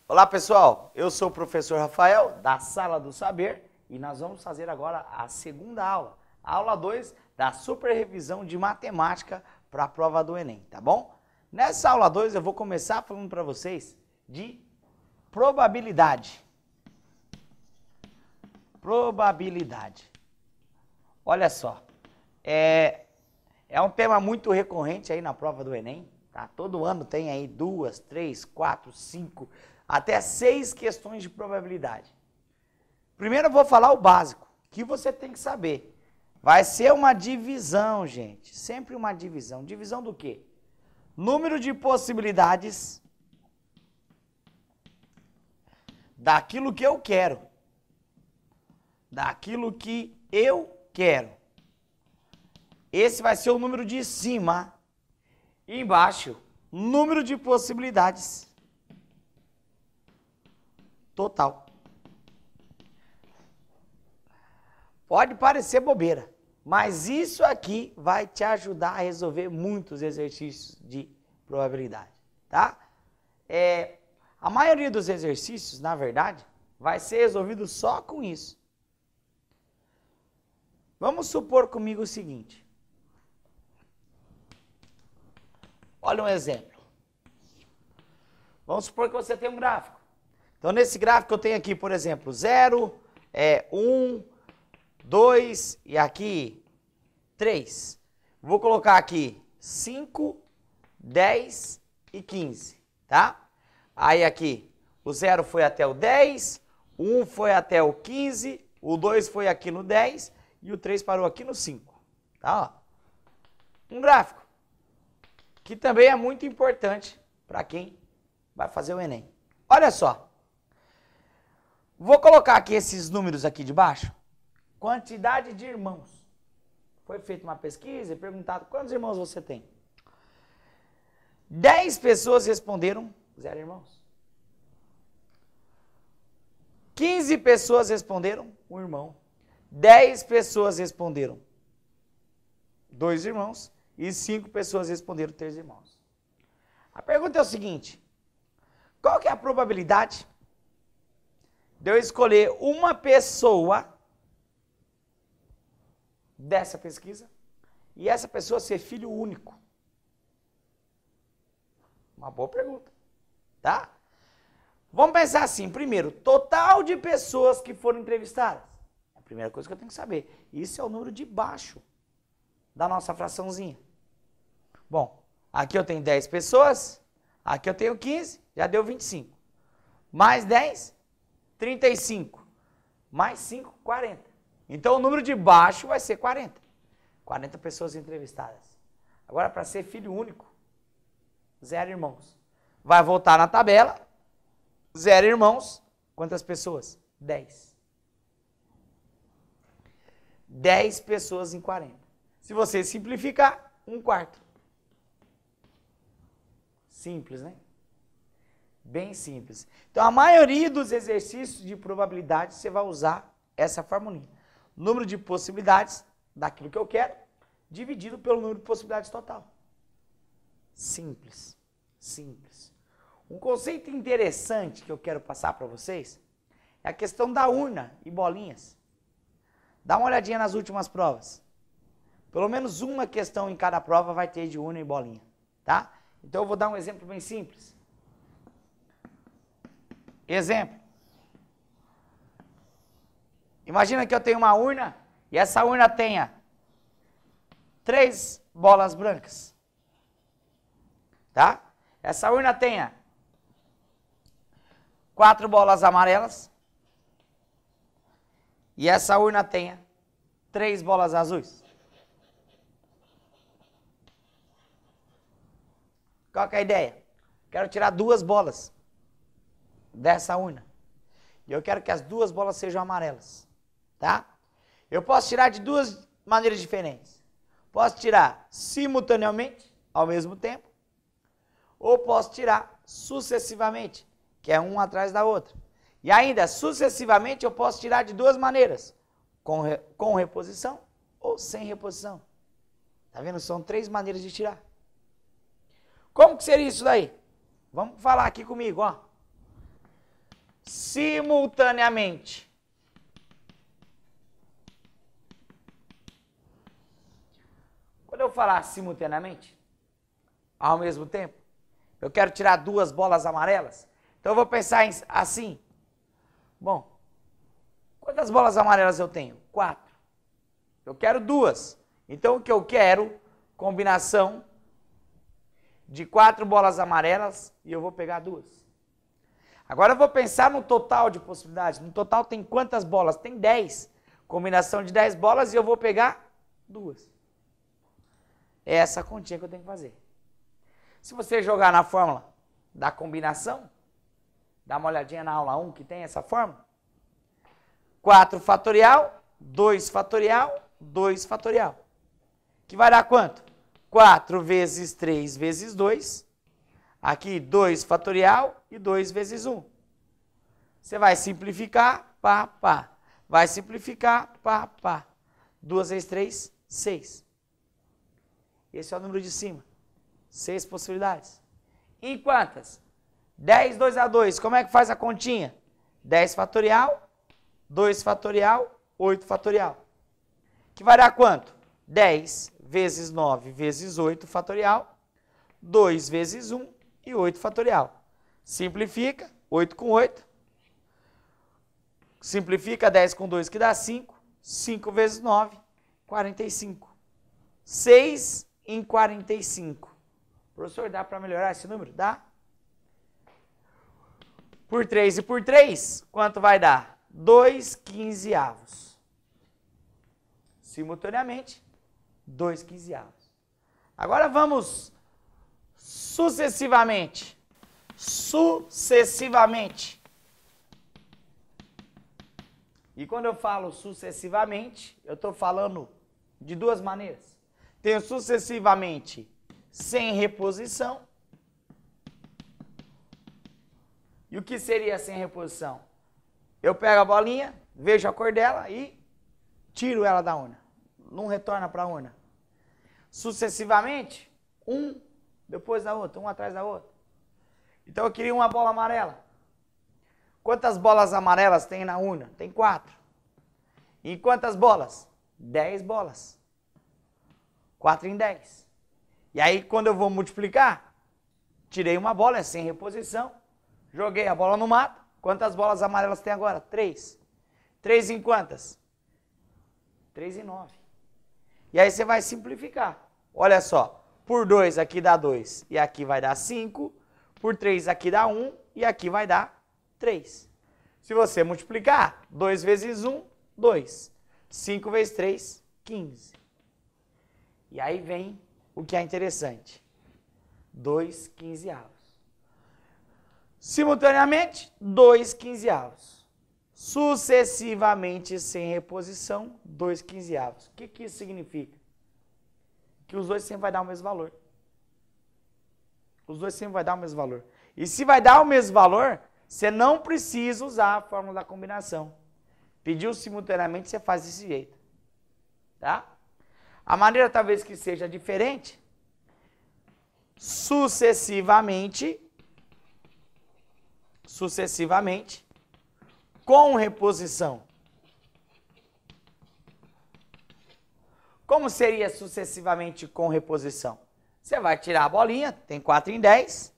Olá pessoal, eu sou o professor Rafael da Sala do Saber e nós vamos fazer agora a segunda aula, a aula 2 da super revisão de matemática para a prova do Enem, tá bom? Nessa aula 2 eu vou começar falando para vocês de probabilidade. Probabilidade. Olha só, é um tema muito recorrente aí na prova do Enem, tá? Todo ano tem aí 2, 3, 4, 5... até 6 questões de probabilidade. Primeiro eu vou falar o básico, que você tem que saber. Vai ser uma divisão, gente. Sempre uma divisão. Divisão do quê? Número de possibilidades daquilo que eu quero. Daquilo que eu quero. Esse vai ser o número de cima. E embaixo, número de possibilidades total. Pode parecer bobeira, mas isso aqui vai te ajudar a resolver muitos exercícios de probabilidade, tá? A maioria dos exercícios, na verdade, vai ser resolvido só com isso. Vamos supor comigo o seguinte. Olha um exemplo. Vamos supor que você tem um gráfico. Então, nesse gráfico eu tenho aqui, por exemplo, 0, 1, 2 e aqui 3. Vou colocar aqui 5, 10 e 15, tá? Aí aqui, o 0 foi até o 10, o 1 foi até o 15, o 2 foi aqui no 10 e o 3 parou aqui no 5, tá? Um gráfico, que também é muito importante para quem vai fazer o Enem. Olha só. Vou colocar aqui esses números aqui de baixo. Quantidade de irmãos. Foi feita uma pesquisa e perguntado quantos irmãos você tem. 10 pessoas responderam 0 irmãos. 15 pessoas responderam 1 irmão. 10 pessoas responderam 2 irmãos. E 5 pessoas responderam 3 irmãos. A pergunta é o seguinte. Qual que é a probabilidade de eu escolher uma pessoa dessa pesquisa e essa pessoa ser filho único? Uma boa pergunta, tá? Vamos pensar assim, primeiro, total de pessoas que foram entrevistadas. É a primeira coisa que eu tenho que saber. Isso é o número de baixo da nossa fraçãozinha. Bom, aqui eu tenho 10 pessoas, aqui eu tenho 15, já deu 25. Mais 10, 35. Mais 5, 40. Então, o número de baixo vai ser 40. 40 pessoas entrevistadas. Agora, para ser filho único, 0 irmãos. Vai voltar na tabela. 0 irmãos. Quantas pessoas? 10. 10 pessoas em 40. Se você simplificar, 1/4. Simples, né? Bem simples. Então, a maioria dos exercícios de probabilidade, você vai usar essa formulinha. Número de possibilidades daquilo que eu quero, dividido pelo número de possibilidades total. Simples. Simples. Um conceito interessante que eu quero passar para vocês é a questão da urna e bolinhas. Dá uma olhadinha nas últimas provas. Pelo menos uma questão em cada prova vai ter de urna e bolinha, tá? Então, eu vou dar um exemplo bem simples. Exemplo. Imagina que eu tenho uma urna e essa urna tenha 3 bolas brancas. Tá? Essa urna tenha 4 bolas amarelas. E essa urna tenha 3 bolas azuis. Qual que é a ideia? Quero tirar 2 bolas dessa urna. E eu quero que as 2 bolas sejam amarelas. Tá? Eu posso tirar de 2 maneiras diferentes. Posso tirar simultaneamente, ao mesmo tempo, ou posso tirar sucessivamente, que é uma atrás da outra. E ainda, sucessivamente, eu posso tirar de duas maneiras. Com reposição ou sem reposição. Tá vendo? São três maneiras de tirar. Como que seria isso daí? Vamos falar aqui comigo, ó. Simultaneamente. Quando eu falar simultaneamente, ao mesmo tempo, eu quero tirar duas bolas amarelas, então eu vou pensar assim. Bom, quantas bolas amarelas eu tenho? 4. Eu quero 2. Então o que eu quero, combinação de 4 bolas amarelas e eu vou pegar 2. Agora eu vou pensar no total de possibilidades. No total tem quantas bolas? Tem 10. Combinação de 10 bolas e eu vou pegar 2. É essa a continha que eu tenho que fazer. Se você jogar na fórmula da combinação, dá uma olhadinha na aula 1 que tem essa fórmula. 4 fatorial, 2 fatorial, 2 fatorial. Que vai dar quanto? 4 vezes 3 vezes 2. Aqui 2 fatorial e 2 vezes 1. Você vai simplificar, pá, pá. Vai simplificar, pá, pá. 2 vezes 3, 6. Esse é o número de cima. 6 possibilidades. Em quantas? 10, 2 a 2. Como é que faz a continha? 10 fatorial, 2 fatorial, 8 fatorial. Que vai dar quanto? 10 vezes 9 vezes 8 fatorial, 2 vezes 1 e 8 fatorial. Simplifica, 8 com 8. Simplifica, 10 com 2 que dá 5. 5 vezes 9, 45. 6 em 45. Professor, dá para melhorar esse número? Dá. Por 3 e por 3, quanto vai dar? 2 quinzeavos. Simultaneamente, 2 quinzeavos. Agora vamos sucessivamente. Sucessivamente. E quando eu falo sucessivamente, eu estou falando de duas maneiras. Tenho sucessivamente sem reposição. E o que seria sem reposição? Eu pego a bolinha, vejo a cor dela e tiro ela da urna. Não retorna para a urna. Sucessivamente, um depois da outra, um atrás da outra. Então eu queria uma bola amarela. Quantas bolas amarelas tem na urna? Tem 4. E quantas bolas? 10 bolas. 4 em 10. E aí quando eu vou multiplicar, tirei uma bola, é sem reposição. Joguei a bola no mato. Quantas bolas amarelas tem agora? 3. 3 em quantas? 3 em 9. E aí você vai simplificar. Olha só, por 2 aqui dá 2 e aqui vai dar 5. Por 3 aqui dá 1 e aqui vai dar 3. Se você multiplicar, 2 vezes 1, 2. 5 vezes 3, 15. E aí vem o que é interessante. 2 quinzeavos. Simultaneamente, 2 quinzeavos. Sucessivamente, sem reposição, 2 quinzeavos. O que isso significa? Que os dois sempre vai dar o mesmo valor. Os dois sempre vai dar o mesmo valor. E se vai dar o mesmo valor, você não precisa usar a fórmula da combinação. Pediu simultaneamente, você faz desse jeito. Tá? A maneira talvez que seja diferente, sucessivamente, com reposição. Como seria sucessivamente com reposição? Você vai tirar a bolinha, tem 4 em 10,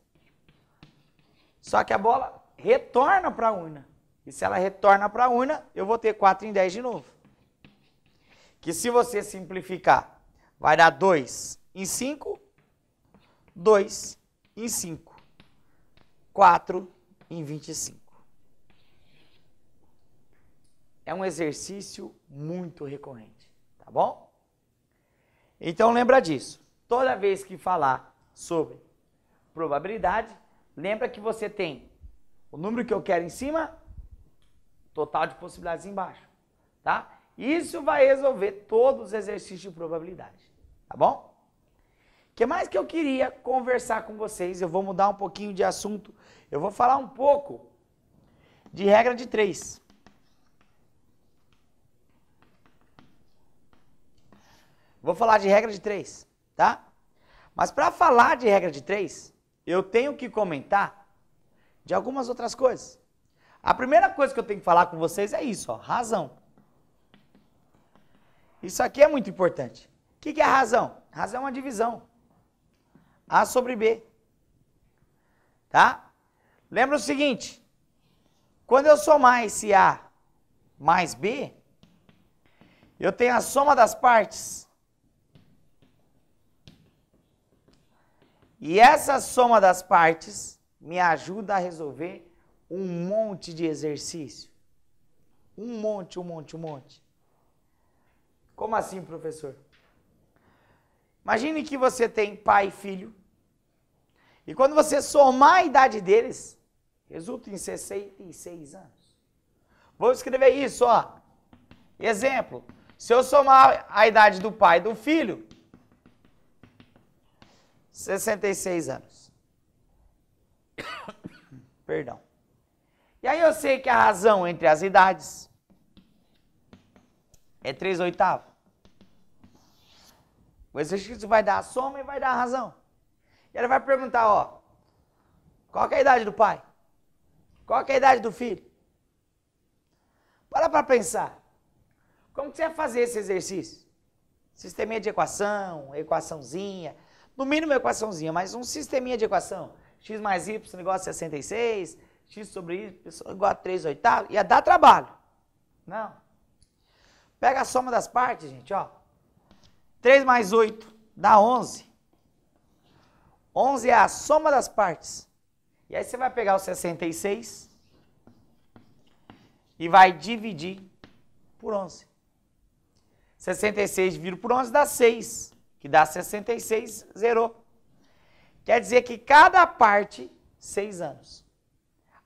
só que a bola retorna para a urna. E se ela retorna para a urna, eu vou ter 4 em 10 de novo. Que se você simplificar, vai dar 2 em 5, 2 em 5, 4 em 25. É um exercício muito recorrente, tá bom? Então lembra disso. Toda vez que falar sobre probabilidade, lembra que você tem o número que eu quero em cima, total de possibilidades embaixo, tá? Isso vai resolver todos os exercícios de probabilidade, tá bom? O que mais que eu queria conversar com vocês? Eu vou mudar um pouquinho de assunto. Eu vou falar um pouco de regra de 3. Vou falar de regra de 3, tá? Mas para falar de regra de 3, eu tenho que comentar de algumas outras coisas. A primeira coisa que eu tenho que falar com vocês é isso, ó, razão. Isso aqui é muito importante. O que é razão? Razão é uma divisão. A sobre B. Tá? Lembra o seguinte, quando eu somar esse A mais B, eu tenho a soma das partes. E essa soma das partes me ajuda a resolver um monte de exercício. Um monte. Como assim, professor? Imagine que você tem pai e filho. E quando você somar a idade deles, resulta em 66 anos. Vou escrever isso, ó. Exemplo. Se eu somar a idade do pai e do filho, 66 anos. Perdão. E aí eu sei que a razão entre as idades é 3/8. O exercício vai dar a soma e vai dar a razão. E ele vai perguntar, ó, qual que é a idade do pai? Qual que é a idade do filho? Para pensar. Como que você vai fazer esse exercício? Sisteminha de equação, equaçãozinha, no mínimo equaçãozinha, mas um sisteminha de equação. X mais Y igual a 66, X sobre Y igual a 3/8, ia dar trabalho. Não. Pega a soma das partes, gente, ó. 3 mais 8 dá 11. 11 é a soma das partes. E aí você vai pegar o 66 e vai dividir por 11. 66 dividido por 11 dá 6, que dá 66, zerou. Quer dizer que cada parte, 6 anos.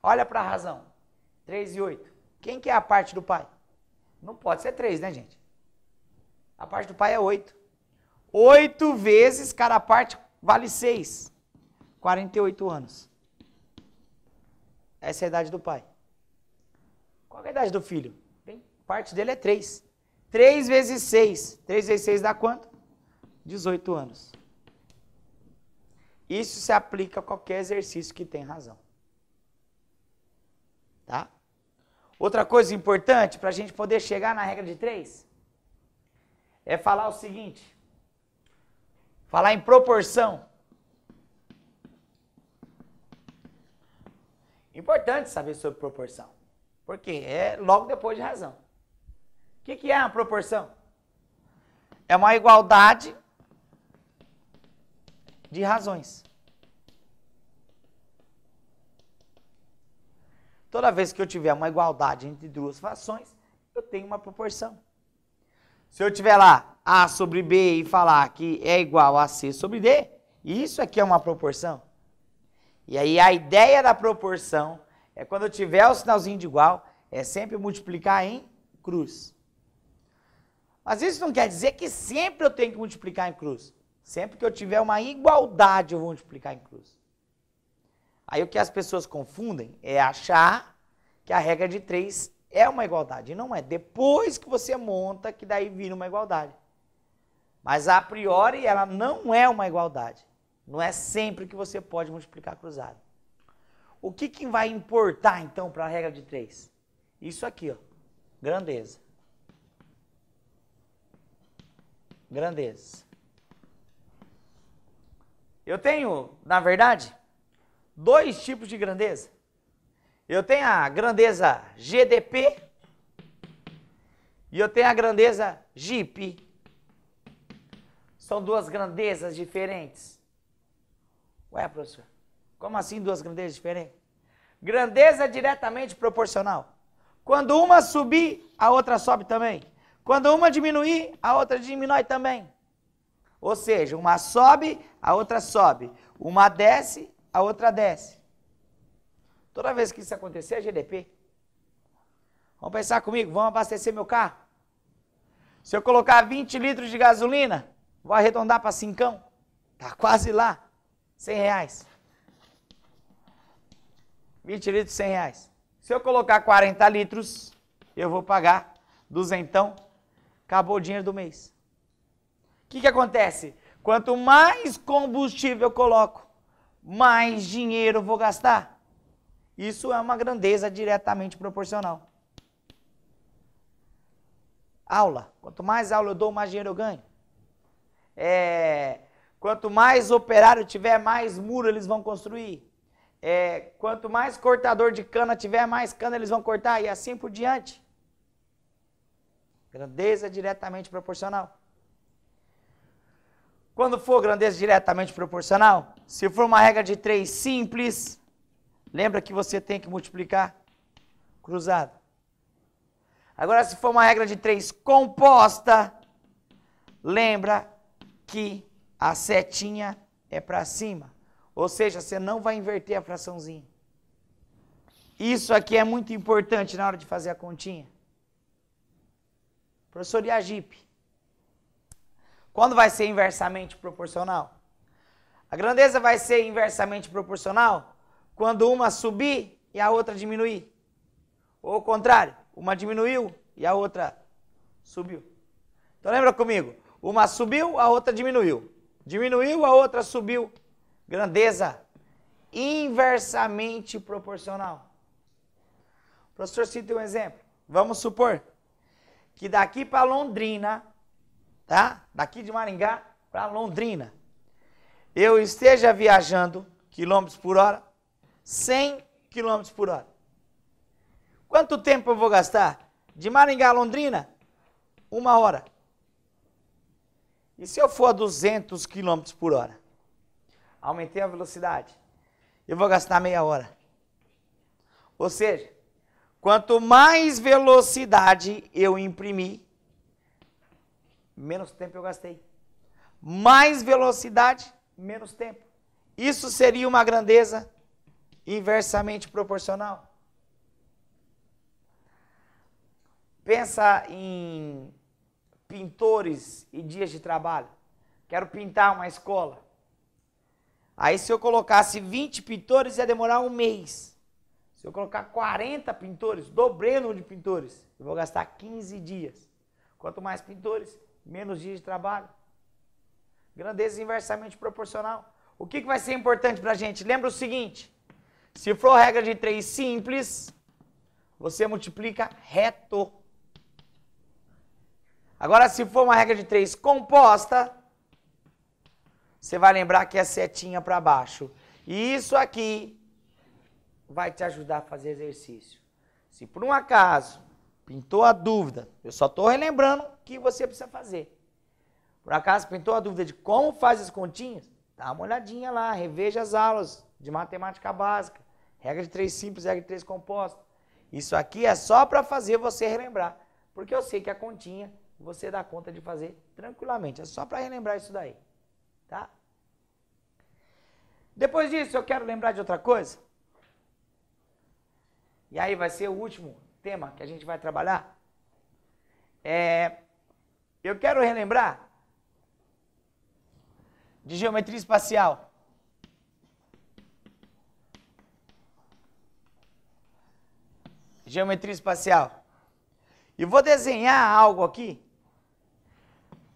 Olha para a razão. 3 e 8. Quem que é a parte do pai? Não pode ser 3, né, gente? A parte do pai é 8. 8 vezes cada parte vale 6. 48 anos. Essa é a idade do pai. Qual é a idade do filho? A parte dele é 3. 3 vezes 6. 3 vezes 6 dá quanto? 18 anos. Isso se aplica a qualquer exercício que tem razão. Tá? Outra coisa importante para a gente poder chegar na regra de 3 é falar o seguinte. Falar em proporção. Importante saber sobre proporção. Porque é logo depois de razão. O que é uma proporção? É uma igualdade de razões. Toda vez que eu tiver uma igualdade entre duas frações, eu tenho uma proporção. Se eu tiver lá A sobre B e falar que é igual a C sobre D, isso aqui é uma proporção. E aí a ideia da proporção é quando eu tiver o sinalzinho de igual, é sempre multiplicar em cruz. Mas isso não quer dizer que sempre eu tenho que multiplicar em cruz. Sempre que eu tiver uma igualdade, eu vou multiplicar em cruz. Aí o que as pessoas confundem é achar que a regra de 3 é uma igualdade. E não é. Depois que você monta, que daí vira uma igualdade. Mas a priori ela não é uma igualdade. Não é sempre que você pode multiplicar cruzado. O que vai importar então para a regra de 3? Isso aqui, ó. Grandeza. Grandeza. Eu tenho, na verdade, 2 tipos de grandeza. Eu tenho a grandeza GDP e eu tenho a grandeza GIP. São 2 grandezas diferentes. Ué, professor, como assim 2 grandezas diferentes? Grandeza diretamente proporcional. Quando uma subir, a outra sobe também. Quando uma diminuir, a outra diminui também. Ou seja, uma sobe, a outra sobe. Uma desce, a outra desce. Toda vez que isso acontecer, é GDP. Vamos pensar comigo, vamos abastecer meu carro? Se eu colocar 20 litros de gasolina, vou arredondar para 5. Tá quase lá. R$100. 20 litros, R$100. Se eu colocar 40 litros, eu vou pagar duzentão, acabou o dinheiro do mês. O que acontece? Quanto mais combustível eu coloco, mais dinheiro eu vou gastar. Isso é uma grandeza diretamente proporcional. Aula. Quanto mais aula eu dou, mais dinheiro eu ganho. Quanto mais operário tiver, mais muro eles vão construir. Quanto mais cortador de cana tiver, mais cana eles vão cortar e assim por diante. Grandeza diretamente proporcional. Quando for grandeza diretamente proporcional, se for uma regra de 3 simples, lembra que você tem que multiplicar cruzado. Agora, se for uma regra de 3 composta, lembra que a setinha é para cima. Ou seja, você não vai inverter a fraçãozinha. Isso aqui é muito importante na hora de fazer a continha. Professor Iagip, quando vai ser inversamente proporcional? A grandeza vai ser inversamente proporcional quando uma subir e a outra diminuir. Ou o contrário, uma diminuiu e a outra subiu. Então lembra comigo, uma subiu, a outra diminuiu. Diminuiu, a outra subiu. Grandeza inversamente proporcional. O professor cita um exemplo. Vamos supor que daqui para Londrina, tá? Daqui de Maringá para Londrina, eu esteja viajando quilômetros por hora, 100 quilômetros por hora. Quanto tempo eu vou gastar? De Maringá a Londrina, 1 hora. E se eu for a 200 quilômetros por hora? Aumentei a velocidade. Eu vou gastar meia hora. Ou seja, quanto mais velocidade eu imprimir, menos tempo eu gastei. Mais velocidade, menos tempo. Isso seria uma grandeza inversamente proporcional. Pensa em pintores e dias de trabalho. Quero pintar uma escola. Aí se eu colocasse 20 pintores ia demorar 1 mês. Se eu colocar 40 pintores, dobrei o número de pintores, eu vou gastar 15 dias. Quanto mais pintores, menos dias de trabalho. Grandeza inversamente proporcional. O que vai ser importante para a gente? Lembra o seguinte, se for regra de 3 simples, você multiplica reto. Agora, se for uma regra de 3 composta, você vai lembrar que é setinha para baixo. E isso aqui vai te ajudar a fazer exercício. Se por um acaso pintou a dúvida, eu só estou relembrando o que você precisa fazer. Por acaso pintou a dúvida de como faz as continhas, dá uma olhadinha lá, reveja as aulas de matemática básica, regra de 3 simples, regra de 3 composta. Isso aqui é só para fazer você relembrar, porque eu sei que a continha você dá conta de fazer tranquilamente, é só para relembrar isso daí, tá? Depois disso, eu quero lembrar de outra coisa. E aí vai ser o último tema que a gente vai trabalhar. Eu quero relembrar de geometria espacial. Geometria espacial. E vou desenhar algo aqui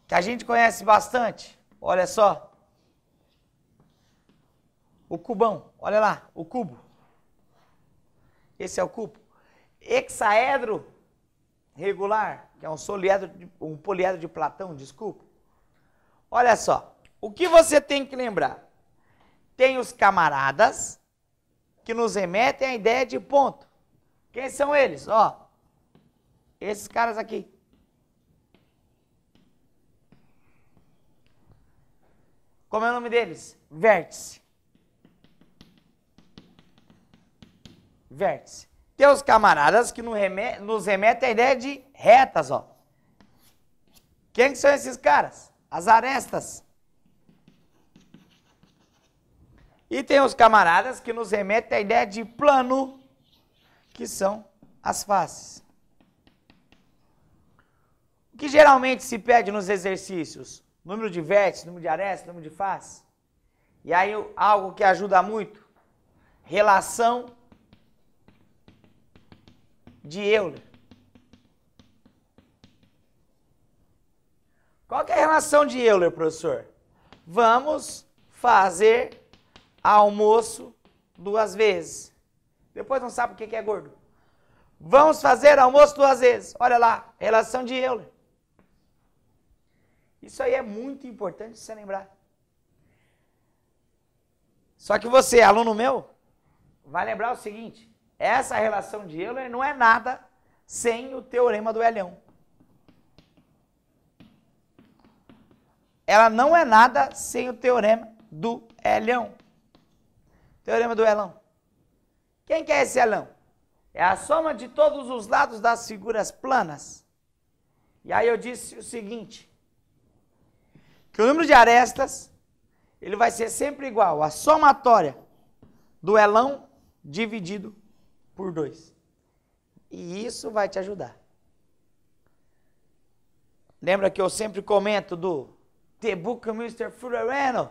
que a gente conhece bastante. Olha só. O cubão. Olha lá, o cubo. Esse é o cubo. Hexaedro regular, que é um poliedro de Platão, desculpa. Olha só. O que você tem que lembrar? Tem os camaradas que nos remetem à ideia de ponto. Quem são eles? Ó, esses caras aqui. Como é o nome deles? Vértice. Vértice. Tem os camaradas que nos remetem à ideia de retas, ó. Quem que são esses caras? As arestas. E tem os camaradas que nos remetem à ideia de plano, que são as faces. O que geralmente se pede nos exercícios? Número de vértices, número de arestas, número de faces. E aí algo que ajuda muito, relação de Euler. Qual que é a relação de Euler, professor? Vamos fazer almoço 2 vezes. Depois não sabe o que é gordo. Vamos fazer almoço 2 vezes. Olha lá, relação de Euler. Isso aí é muito importante você lembrar. Só que você, aluno meu, vai lembrar o seguinte. Essa relação de Euler não é nada sem o teorema do Elhão. Ela não é nada sem o teorema do Elhão. Teorema do Elhão. Quem que é esse Elhão? É a soma de todos os lados das figuras planas. E aí eu disse o seguinte, que o número de arestas, ele vai ser sempre igual à somatória do Elhão dividido por 2. E isso vai te ajudar. Lembra que eu sempre comento do Buckminster Fuller,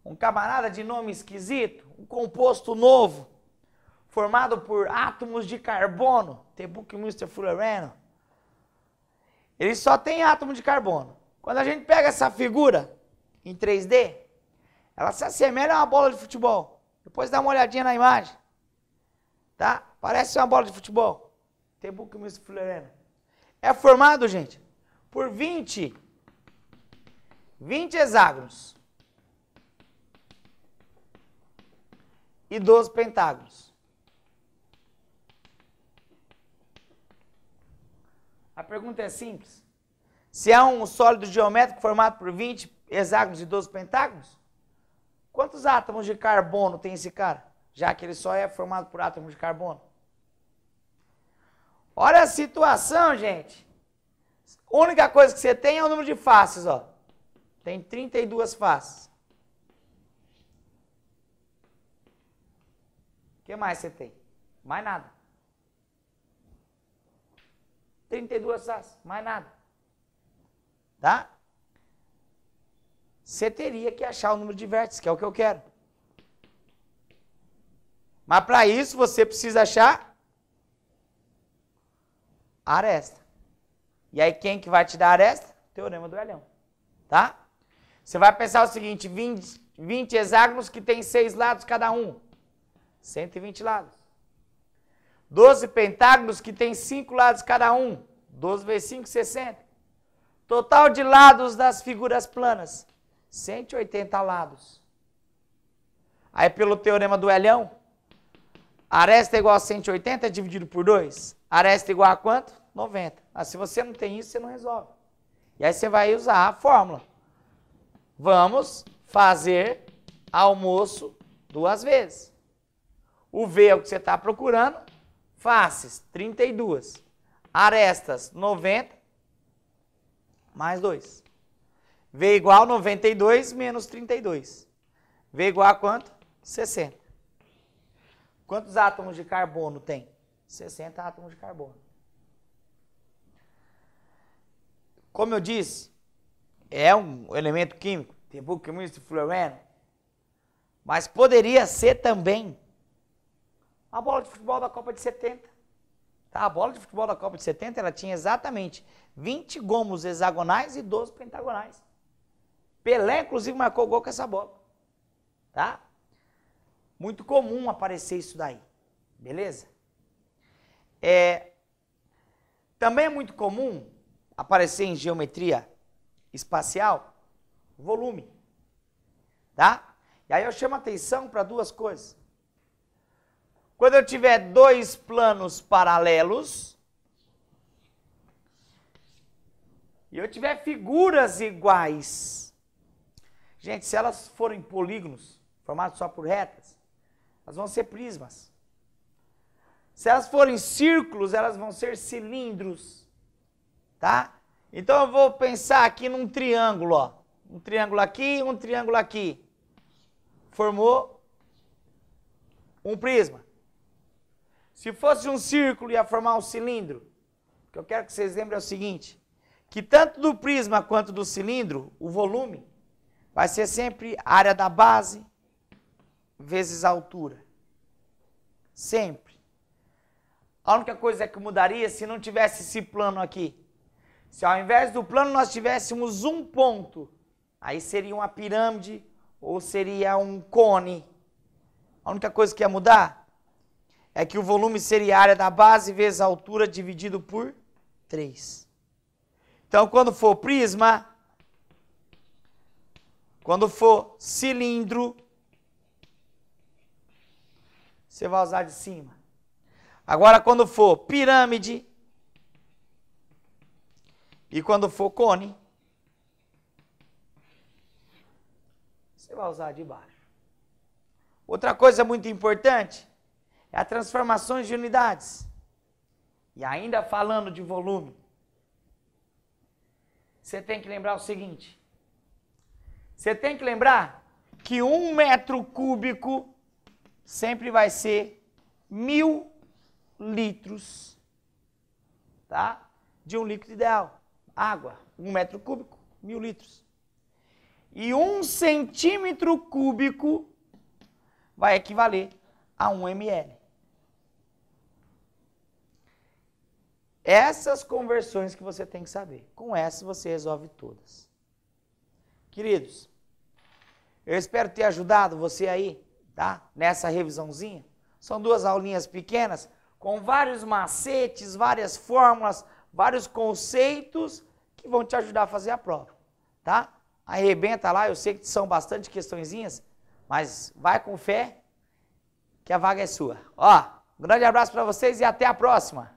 um camarada de nome esquisito, um composto novo, formado por átomos de carbono, Buckminster Fuller. Ele só tem átomo de carbono. Quando a gente pega essa figura em 3D, ela se assemelha a uma bola de futebol. Depois dá uma olhadinha na imagem. Tá? Parece uma bola de futebol. Buckminster Fuller. É formado, gente, por 20 hexágonos e 12 pentágonos. A pergunta é simples. Se é um sólido geométrico formado por 20 hexágonos e 12 pentágonos, quantos átomos de carbono tem esse cara? Já que ele só é formado por átomos de carbono. Olha a situação, gente. A única coisa que você tem é o número de faces, ó. Tem 32 faces. O que mais você tem? Mais nada. 32 faces, mais nada. Tá? Você teria que achar o número de vértices, que é o que eu quero. Mas para isso você precisa achar a aresta. E aí quem que vai te dar a aresta? Teorema do Elhão. Tá? Você vai pensar o seguinte, 20 hexágonos que tem 6 lados cada um. 120 lados. 12 pentágonos que tem 5 lados cada um. 12 vezes 5, 60. Total de lados das figuras planas. 180 lados. Aí pelo teorema do Elhão, aresta é igual a 180 dividido por 2. Aresta é igual a quanto? 90. Ah, se você não tem isso, você não resolve. E aí você vai usar a fórmula. Vamos fazer almoço 2 vezes. O V é o que você está procurando. Faces, 32. Arestas, 90. Mais 2. V igual a 92 menos 32. V igual a quanto? 60. Quantos átomos de carbono tem? 60 átomos de carbono. Como eu disse, é um elemento químico, tem Buckminster Fuller, mas poderia ser também a bola de futebol da Copa de 70. Tá? A bola de futebol da Copa de 70 ela tinha exatamente 20 gomos hexagonais e 12 pentagonais. Pelé, inclusive, marcou gol com essa bola. Tá? Muito comum aparecer isso daí. Beleza? Também é muito comum aparecer em geometria espacial volume. Tá? E aí eu chamo a atenção para 2 coisas. Quando eu tiver 2 planos paralelos e eu tiver figuras iguais, gente, se elas forem polígonos, formados só por retas, elas vão ser prismas. Se elas forem círculos, elas vão ser cilindros. Tá? Então eu vou pensar aqui num triângulo, ó. Um triângulo aqui, um triângulo aqui. Formou um prisma. Se fosse um círculo, ia formar um cilindro. O que eu quero que vocês lembrem é o seguinte, que tanto do prisma quanto do cilindro, o volume vai ser sempre a área da base vezes a altura. Sempre. A única coisa que mudaria se não tivesse esse plano aqui. Se ao invés do plano nós tivéssemos um ponto, aí seria uma pirâmide ou seria um cone. A única coisa que ia mudar é que o volume seria a área da base vezes a altura dividido por 3. Então, quando for prisma, quando for cilindro, você vai usar de cima. Agora, quando for pirâmide e quando for cone, você vai usar de baixo. Outra coisa muito importante é a transformações de unidades. E ainda falando de volume, você tem que lembrar o seguinte. Você tem que lembrar que 1 metro cúbico sempre vai ser 1000 litros, tá? De um líquido ideal. Água, 1 metro cúbico, 1000 litros. E 1 centímetro cúbico vai equivaler a 1 ml. Essas conversões que você tem que saber. Com essas você resolve todas. Queridos, eu espero ter ajudado você aí, tá? Nessa revisãozinha. São 2 aulinhas pequenas, com vários macetes, várias fórmulas, vários conceitos que vão te ajudar a fazer a prova, tá? Arrebenta lá, eu sei que são bastante questõezinhas, mas vai com fé que a vaga é sua. Ó, um grande abraço para vocês e até a próxima.